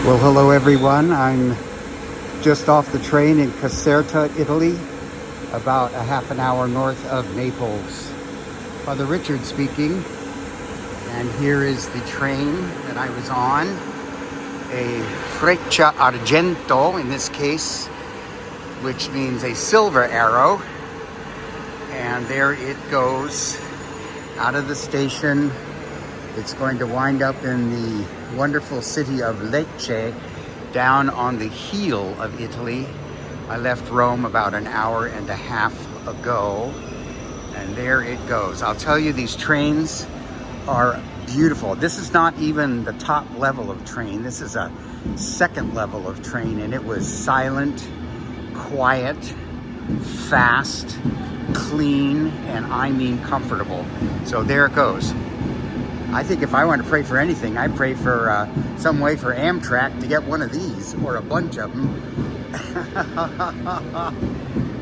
Well, hello everyone. I'm just off the train in Caserta, Italy, about a half an hour north of Naples. Father Richard speaking, and here is the train that I was on, a Freccia Argento in this case, which means a silver arrow, and there it goes out of the station. It's going to wind up in the wonderful city of Lecce, down on the heel of Italy. I left Rome about an hour and a half ago, and there it goes. I'll tell you, these trains are beautiful. This is not even the top level of train. This is a second level of train, and it was silent, quiet, fast, clean, and I mean comfortable. So there it goes. I think if I want to pray for anything, I pray for some way for Amtrak to get one of these, or a bunch of them,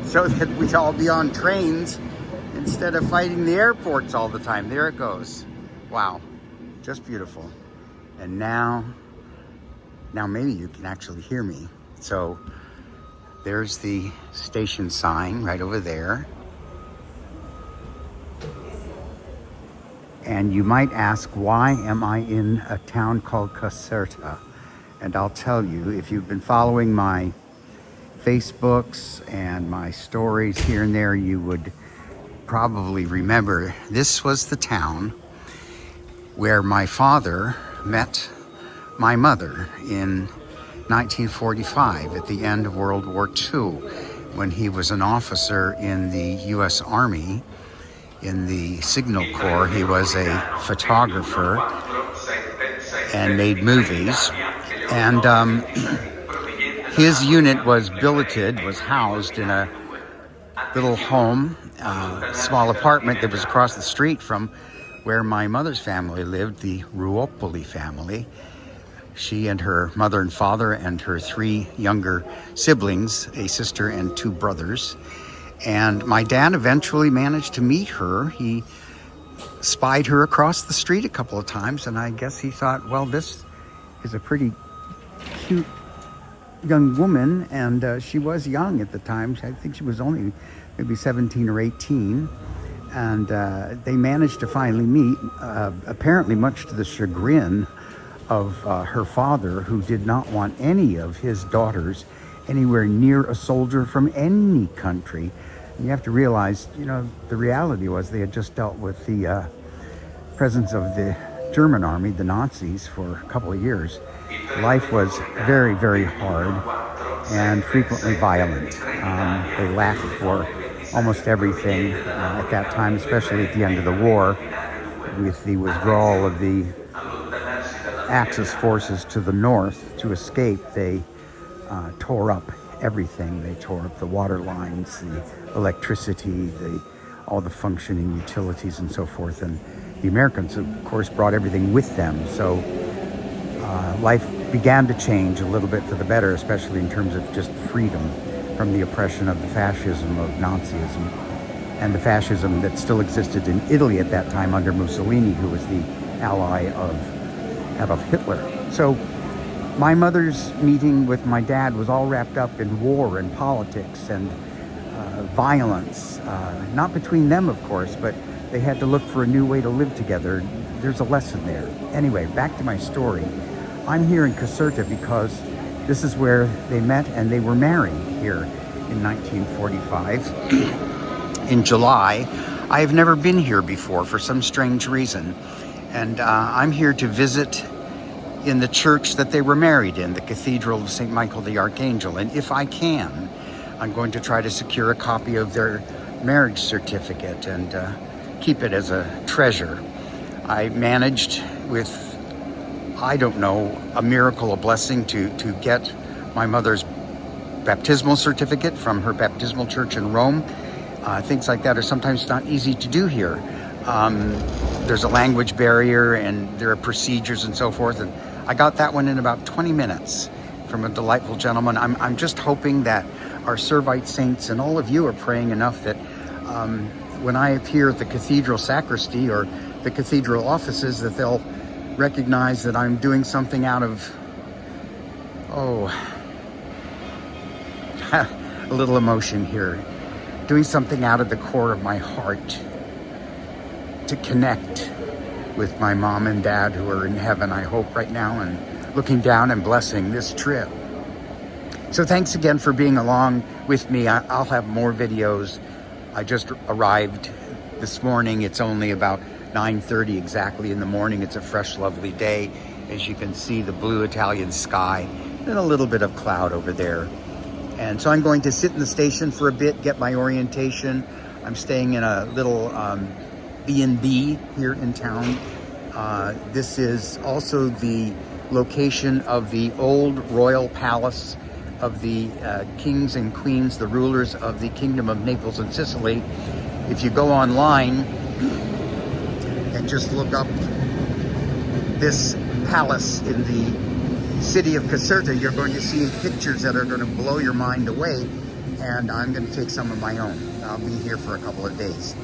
so that we'd all be on trains instead of fighting the airports all the time. There it goes. Wow, just beautiful. And now maybe you can actually hear me. So there's the station sign right over there. And you might ask, why am I in a town called Caserta? And I'll tell you, if you've been following my Facebooks and my stories here and there, you would probably remember this was the town where my father met my mother in 1945 at the end of World War II, when he was an officer in the U.S. Army. In the Signal Corps, he was a photographer and made movies. And his unit was billeted, was housed in a little home, small apartment that was across the street from where my mother's family lived, the Ruopoli family. She and her mother and father and her 3 younger siblings, a sister and 2 brothers. And my dad eventually managed to meet her. He spied her across the street a couple of times, and I guess he thought, well, this is a pretty cute young woman, and she was young at the time. I think she was only maybe 17 or 18, and they managed to finally meet, apparently much to the chagrin of her father, who did not want any of his daughters anywhere near a soldier from any country. You have to realize, the reality was they had just dealt with the presence of the German army, the Nazis, for a couple of years. Life was very, very hard and frequently violent. They lacked for almost everything at that time, especially at the end of the war. With the withdrawal of the Axis forces to the north to escape, they tore up everything. They tore up the water lines, the electricity, all the functioning utilities and so forth. And the Americans, of course, brought everything with them. So life began to change a little bit for the better, especially in terms of just freedom from the oppression of the fascism of Nazism, and the fascism that still existed in Italy at that time under Mussolini, who was the ally of Hitler. So my mother's meeting with my dad was all wrapped up in war and politics and violence. Not between them, of course, but they had to look for a new way to live together. There's a lesson there. Anyway, back to my story. I'm here in Caserta because this is where they met, and they were married here in 1945. In July. I have never been here before for some strange reason. And I'm here to visit in the church that they were married in, the Cathedral of St. Michael the Archangel. And if I can, I'm going to try to secure a copy of their marriage certificate and keep it as a treasure. I managed with, I don't know, a miracle, a blessing to get my mother's baptismal certificate from her baptismal church in Rome. Things like that are sometimes not easy to do here. There's a language barrier, and there are procedures and so forth. And I got that one in about 20 minutes from a delightful gentleman. I'm just hoping that our Servite saints and all of you are praying enough that when I appear at the cathedral sacristy or the cathedral offices, that they'll recognize that I'm doing something out of Oh, a little emotion here. Doing something out of the core of my heart to connect with my mom and dad who are in heaven, I hope, right now, and looking down and blessing this trip. So thanks again for being along with me. I'll have more videos. I just arrived this morning. It's only about 9:30 exactly in the morning. It's a fresh, lovely day. As you can see, the blue Italian sky and a little bit of cloud over there. And so I'm going to sit in the station for a bit, get my orientation. I'm staying in a little B&B here in town. This is also the location of the old royal palace of the kings and queens, the rulers of the Kingdom of Naples and Sicily. If you go online and just look up this palace in the city of Caserta, you're going to see pictures that are going to blow your mind away, and I'm going to take some of my own. I'll be here for a couple of days.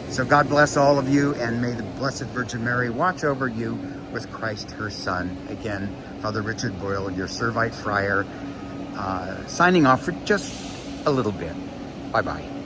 So God bless all of you, and may the Blessed Virgin Mary watch over you with Christ her Son. Again, Father Richard Boyle, your Servite Friar, signing off for just a little bit. Bye-bye.